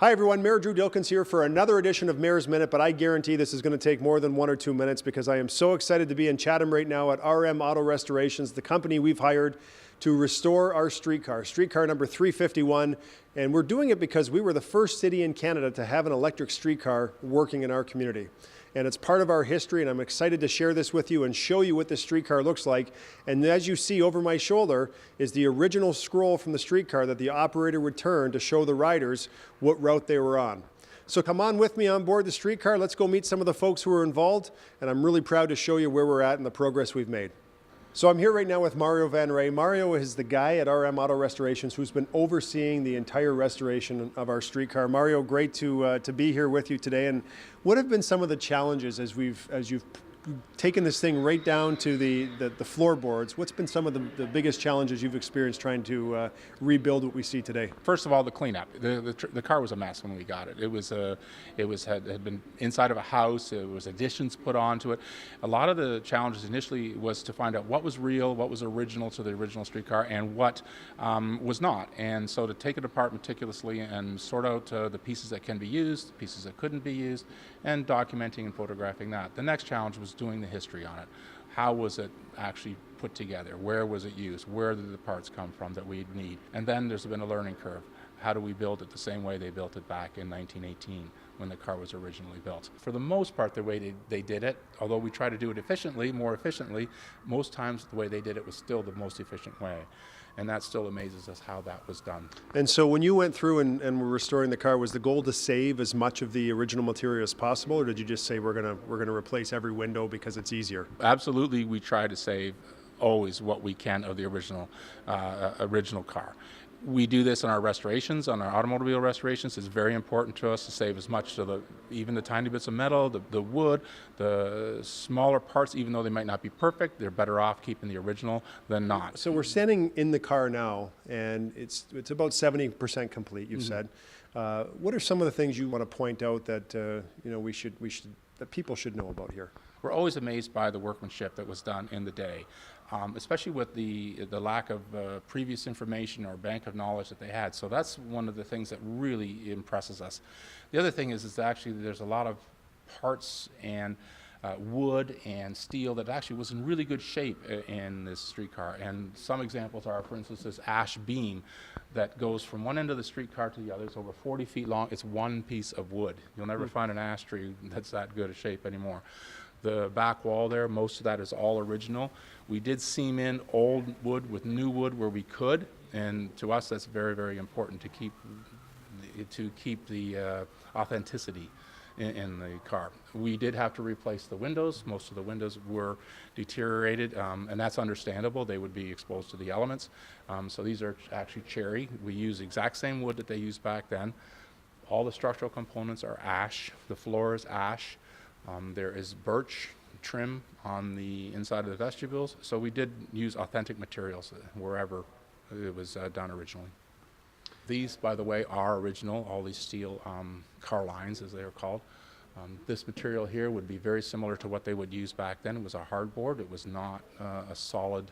Hi everyone, Mayor Drew Dilkins here for another edition of Mayor's Minute, but I guarantee this is going to take more than 1 or 2 minutes because I am so excited to be in Chatham right now at RM Auto Restorations, the company we've hired to restore our streetcar number 351, and we're doing it because we were the first city in Canada to have an electric streetcar working in our community. And it's part of our history, and I'm excited to share this with you and show you what this streetcar looks like. And as you see over my shoulder is the original scroll from the streetcar that the operator would turn to show the riders what route they were on. So come on with me on board the streetcar. Let's go meet some of the folks who are involved, and I'm really proud to show you where we're at and the progress we've made. So I'm here right now with Mario Van Ray. Mario is the guy at RM Auto Restorations who's been overseeing the entire restoration of our streetcar. Mario, great to be here with you today. And what have been some of the challenges as you've taken this thing right down to the floorboards? What's been some of the biggest challenges you've experienced trying to rebuild what we see today? First of all, the cleanup. The car was a mess when we got it. It had been inside of a house. There was additions put onto it. A lot of the challenges initially was to find out what was real, what was original to the original streetcar, and what was not. And so to take it apart meticulously and sort out the pieces that can be used, the pieces that couldn't be used, and documenting and photographing that. The next challenge was doing the history on it. How was it actually put together? Where was it used? Where did the parts come from that we'd need? And then there's been a learning curve. How do we build it the same way they built it back in 1918 when the car was originally built? For the most part, the way they did it, although we try to do it more efficiently, most times the way they did it was still the most efficient way. And that still amazes us how that was done. And so when you went through and were restoring the car, was the goal to save as much of the original material as possible, or did you just say we're gonna replace every window because it's easier? Absolutely, we try to save always what we can of the original car. We do this in our restorations, on our automobile restorations. It's very important to us to save as much of even the tiny bits of metal, the wood, the smaller parts, even though they might not be perfect, they're better off keeping the original than not. So we're standing in the car now, and it's about 70% complete, you've said. What are some of the things you want to point out that that people should know about here? We're always amazed by the workmanship that was done in the day, especially with the lack of previous information or bank of knowledge that they had. So that's one of the things that really impresses us. The other thing is actually there's a lot of parts and wood and steel that actually was in really good shape in this streetcar. And some examples are, for instance, this ash beam that goes from one end of the streetcar to the other. It's over 40 feet long. It's one piece of wood. You'll never find an ash tree that's that good a shape anymore. The back wall there, most of that is all original. We did seam in old wood with new wood where we could, and to us that's very, very important to keep the authenticity in the car. We did have to replace the windows. Most of the windows were deteriorated, and that's understandable. They would be exposed to the elements. So these are actually cherry. We use the exact same wood that they used back then. All the structural components are ash. The floor is ash. There is birch trim on the inside of the vestibules. So we did use authentic materials wherever it was done originally. These, by the way, are original, all these steel car lines, as they are called. This material here would be very similar to what they would use back then. It was a hardboard. It was not a solid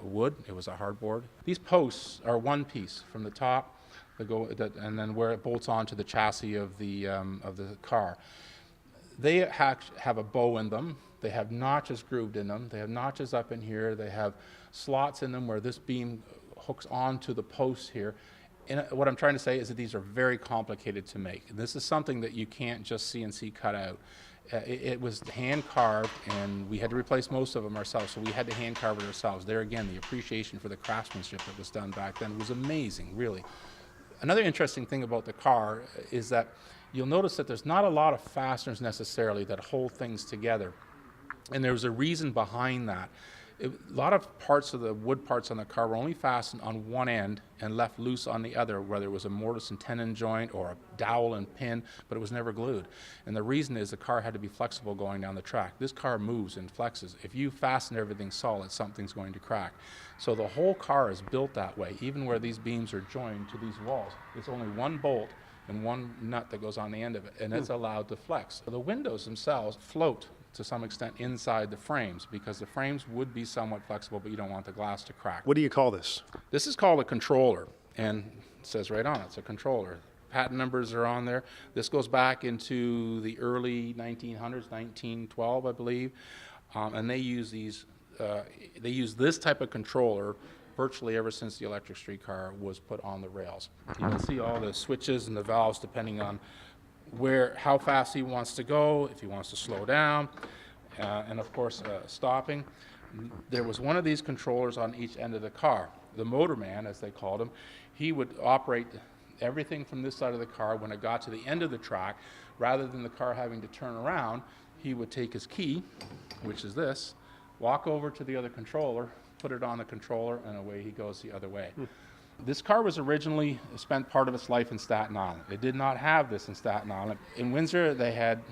wood. It was a hardboard. These posts are one piece from the top, and then where it bolts onto the chassis of the car. They have a bow in them. They have notches grooved in them. They have notches up in here. They have slots in them where this beam hooks onto the posts here. And what I'm trying to say is that these are very complicated to make. This is something that you can't just CNC cut out. It was hand carved, and we had to replace most of them ourselves, so we had to hand carve it ourselves. There again, the appreciation for the craftsmanship that was done back then was amazing, really. Another interesting thing about the car is that you'll notice that there's not a lot of fasteners necessarily that hold things together. And there's a reason behind that. A lot of parts of the wood parts on the car were only fastened on one end and left loose on the other, whether it was a mortise and tenon joint or a dowel and pin, but it was never glued. And the reason is the car had to be flexible going down the track. This car moves and flexes. If you fasten everything solid, something's going to crack. So the whole car is built that way, even where these beams are joined to these walls. It's only one bolt and one nut that goes on the end of it, and it's allowed to flex. So the windows themselves float to some extent inside the frames because the frames would be somewhat flexible, but you don't want the glass to crack. What do you call this? This is called a controller, and it says right on it, it's a controller. patent numbers are on there. This goes back into the early 1900s, 1912, I believe, and they use this type of controller virtually ever since the electric streetcar was put on the rails. You can see all the switches and the valves depending on how fast he wants to go, if he wants to slow down, and of course stopping. There was one of these controllers on each end of the car. The motorman, as they called him, he would operate everything from this side of the car. When it got to the end of the track, rather than the car having to turn around, he would take his key, which is this, walk over to the other controller, put it on the controller, and away he goes the other way. This car was originally spent part of its life in Staten Island. It did not have this in Staten Island. In Windsor, they had,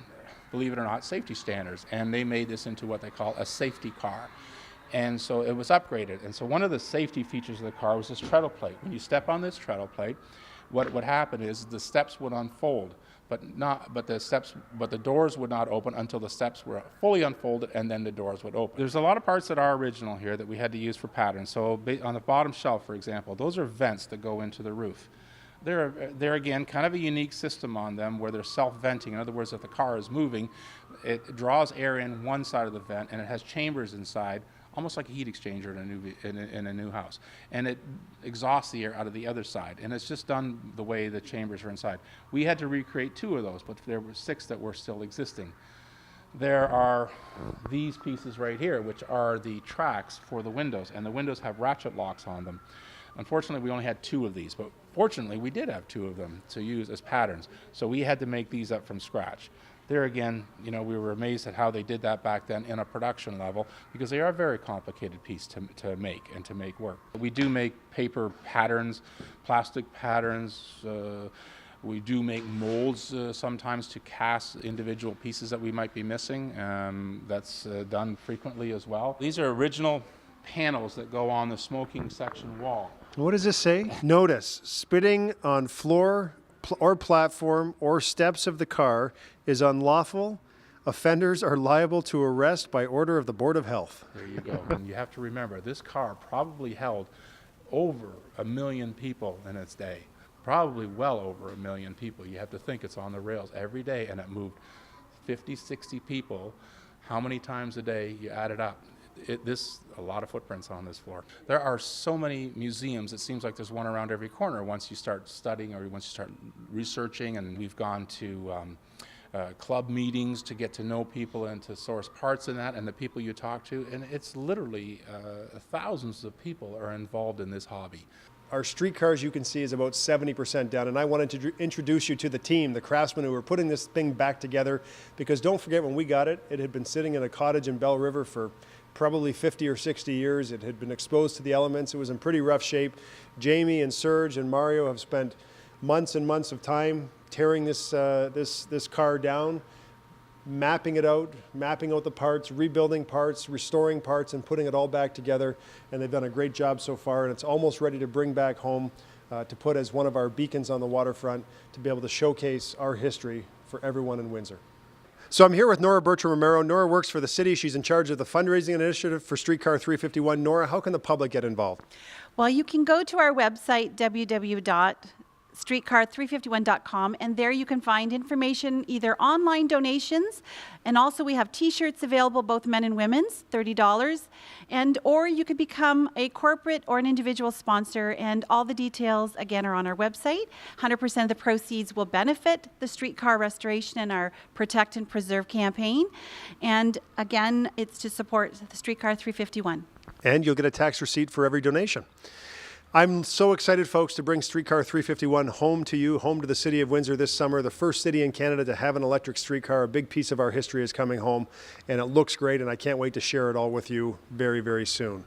believe it or not, safety standards, and they made this into what they call a safety car. And so it was upgraded. And so one of the safety features of the car was this treadle plate. When you step on this treadle plate, what would happen is the steps would unfold, but the doors would not open until the steps were fully unfolded, and then the doors would open. There's a lot of parts that are original here that we had to use for patterns. So on the bottom shelf, for example, those are vents that go into the roof. They're again kind of a unique system on them where they're self-venting. In other words, if the car is moving, it draws air in one side of the vent, and it has chambers inside, almost like a heat exchanger in a new house. And it exhausts the air out of the other side. And it's just done the way the chambers are inside. We had to recreate 2 of those, but there were 6 that were still existing. There are these pieces right here, which are the tracks for the windows. And the windows have ratchet locks on them. Unfortunately, we only had 2 of these, but fortunately, we did have 2 of them to use as patterns. So we had to make these up from scratch. There again, we were amazed at how they did that back then in a production level, because they are a very complicated piece to make and to make work. We do make paper patterns, plastic patterns. We do make molds sometimes to cast individual pieces that we might be missing. That's done frequently as well. These are original panels that go on the smoking section wall. What does this say? Notice, spitting on floor or platform or steps of the car is unlawful. Offenders are liable to arrest by order of the Board of Health. There you go. And you have to remember, this car probably held over 1 million people in its day. Probably well over 1 million people. You have to think it's on the rails every day, and it moved 50, 60 people. How many times a day? You add it up. A lot of footprints on this floor. There are so many museums, it seems like there's one around every corner once you start studying or once you start researching, and we've gone to club meetings to get to know people and to source parts in that, and the people you talk to, and it's literally thousands of people are involved in this hobby. Our streetcars, you can see, is about 70% done, and I wanted to introduce you to the team, the craftsmen who were putting this thing back together, because don't forget, when we got it, it had been sitting in a cottage in Bell River for probably 50 or 60 years. It had been exposed to the elements. It was in pretty rough shape. Jamie and Serge and Mario have spent months and months of time tearing this car down, mapping it out, mapping out the parts, rebuilding parts, restoring parts, and putting it all back together. And they've done a great job so far, and it's almost ready to bring back home to put as one of our beacons on the waterfront to be able to showcase our history for everyone in Windsor. So I'm here with Nora Bertram-Romero. Nora works for the city. She's in charge of the fundraising initiative for Streetcar 351. Nora, how can the public get involved? Well, you can go to our website, www.streetcar351.com, and there you can find information, either online donations, and also we have t-shirts available, both men and women's, $30, or you could become a corporate or an individual sponsor, and all the details, again, are on our website. 100% of the proceeds will benefit the streetcar restoration and our Protect and Preserve campaign, and again, it's to support the Streetcar 351. And you'll get a tax receipt for every donation. I'm so excited, folks, to bring Streetcar 351 home to you, home to the city of Windsor this summer, the first city in Canada to have an electric streetcar. A big piece of our history is coming home, and it looks great, and I can't wait to share it all with you very, very soon.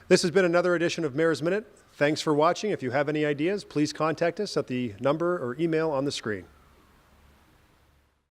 This has been another edition of Mayor's Minute. Thanks for watching. If you have any ideas, please contact us at the number or email on the screen.